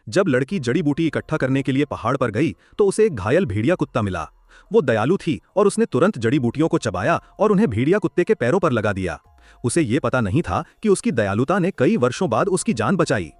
जब लड़की जड़ी बूटी इकट्ठा करने के लिए पहाड़ पर गई तो उसे एक घायल भेड़िया कुत्ता मिला। वो दयालु थी और उसने तुरंत जड़ी बूटियों को चबाया और उन्हें भेड़िया कुत्ते के पैरों पर लगा दिया। उसे ये पता नहीं था कि उसकी दयालुता ने कई वर्षों बाद उसकी जान बचाई।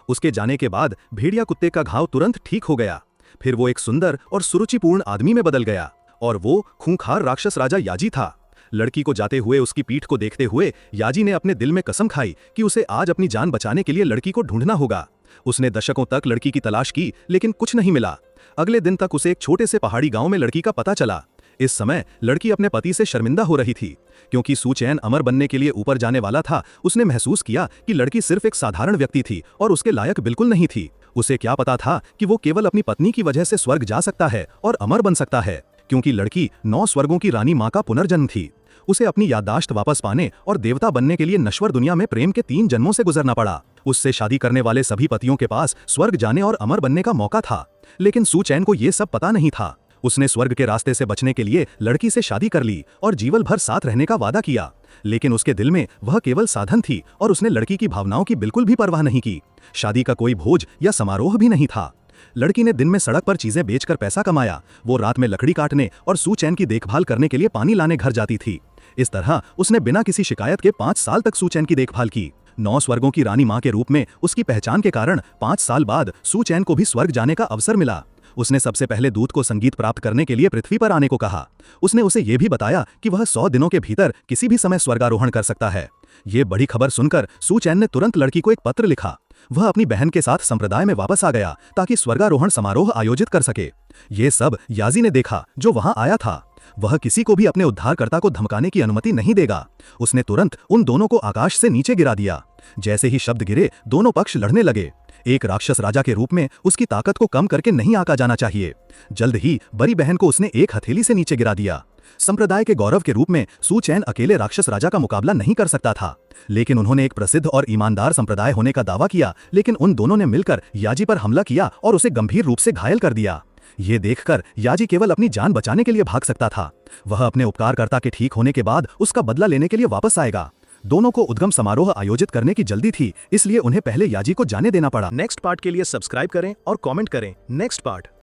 उसके जाने के बाद भेड़िया कुत्ते का घाव तुरंत ठीक हो गया। फिर वो एक सुंदर और सुरुचिपूर्ण आदमी में बदल गया और वो खूंखार राक्षस राजा याजी था। लड़की को जाते हुए उसकी पीठ को देखते हुए याजी ने अपने दिल में कसम खाई कि उसे आज अपनी जान बचाने के लिए लड़की को ढूंढना होगा। उसने दशकों तक लड़की की तलाश की लेकिन कुछ नहीं मिला। अगले दिन तक उसे एक छोटे से पहाड़ी गांव में लड़की का पता चला। इस समय लड़की अपने पति से शर्मिंदा हो रही थी क्योंकि सुचैन अमर बनने के लिए ऊपर जाने वाला था। उसने महसूस किया कि लड़की सिर्फ एक साधारण व्यक्ति थी और उसके लायक बिल्कुल नहीं थी। उसे क्या पता था कि वो केवल अपनी पत्नी की वजह से स्वर्ग जा सकता है और अमर बन सकता है, क्योंकि लड़की 9 स्वर्गों की रानी माँ का पुनर्जन्म थी। उसे अपनी याददाश्त वापस पाने और देवता बनने के लिए नश्वर दुनिया में प्रेम के 3 जन्मों से गुजरना पड़ा। उससे शादी करने वाले सभी पतियों के पास स्वर्ग जाने और अमर बनने का मौका था, लेकिन सुचैन को ये सब पता नहीं था। उसने स्वर्ग के रास्ते से बचने के लिए लड़की से शादी कर ली और जीवन भर साथ रहने का वादा किया, लेकिन उसके दिल में वह केवल साधन थी और उसने लड़की की भावनाओं की बिल्कुल भी परवाह नहीं की। शादी का कोई भोज या समारोह भी नहीं था। लड़की ने दिन में सड़क पर चीजें बेचकर पैसा कमाया। वो रात में लकड़ी काटने और सुचैन की देखभाल करने के लिए पानी लाने घर जाती थी। इस तरह उसने बिना किसी शिकायत के 5 साल तक सुचैन की देखभाल की। 9 स्वर्गों की रानी माँ के रूप में उसकी पहचान के कारण 5 साल बाद सुचैन को भी स्वर्ग जाने का अवसर मिला। उसने सबसे पहले दूत को संगीत प्राप्त करने के लिए पृथ्वी पर आने को कहा। उसने उसे यह भी बताया कि वह 100 दिनों के भीतर किसी भी समय स्वर्गारोहण कर सकता है। ये बड़ी खबर सुनकर सुचैन ने तुरंत लड़की को एक पत्र लिखा। वह अपनी बहन के साथ संप्रदाय में वापस आ गया ताकि स्वर्गारोहण समारोह आयोजित कर सके। ये सब याजी ने देखा जो वहां आया था। वह किसी को भी अपने उद्धारकर्ता को धमकाने की अनुमति नहीं देगा। उसने तुरंत उन दोनों को आकाश से नीचे गिरा दिया। जैसे ही शब्द गिरे दोनों पक्ष लड़ने लगे। एक राक्षस राजा के रूप में उसकी ताकत को कम करके नहीं आंका जाना चाहिए। जल्द ही बड़ी बहन को उसने एक हथेली से नीचे गिरा दिया। संप्रदाय के गौरव के रूप में सुचैन अकेले राक्षस राजा का मुकाबला नहीं कर सकता था, लेकिन उन्होंने एक प्रसिद्ध और ईमानदार संप्रदाय होने का दावा किया। लेकिन उन दोनों ने मिलकर याजी पर हमला किया और उसे गंभीर रूप से घायल कर दिया। ये देखकर याजी केवल अपनी जान बचाने के लिए भाग सकता था। वह अपने उपकारकर्ता के ठीक होने के बाद उसका बदला लेने के लिए वापस आएगा। दोनों को उद्गम समारोह आयोजित करने की जल्दी थी, इसलिए उन्हें पहले याजी को जाने देना पड़ा। नेक्स्ट पार्ट के लिए सब्सक्राइब करें और कमेंट करें नेक्स्ट पार्ट।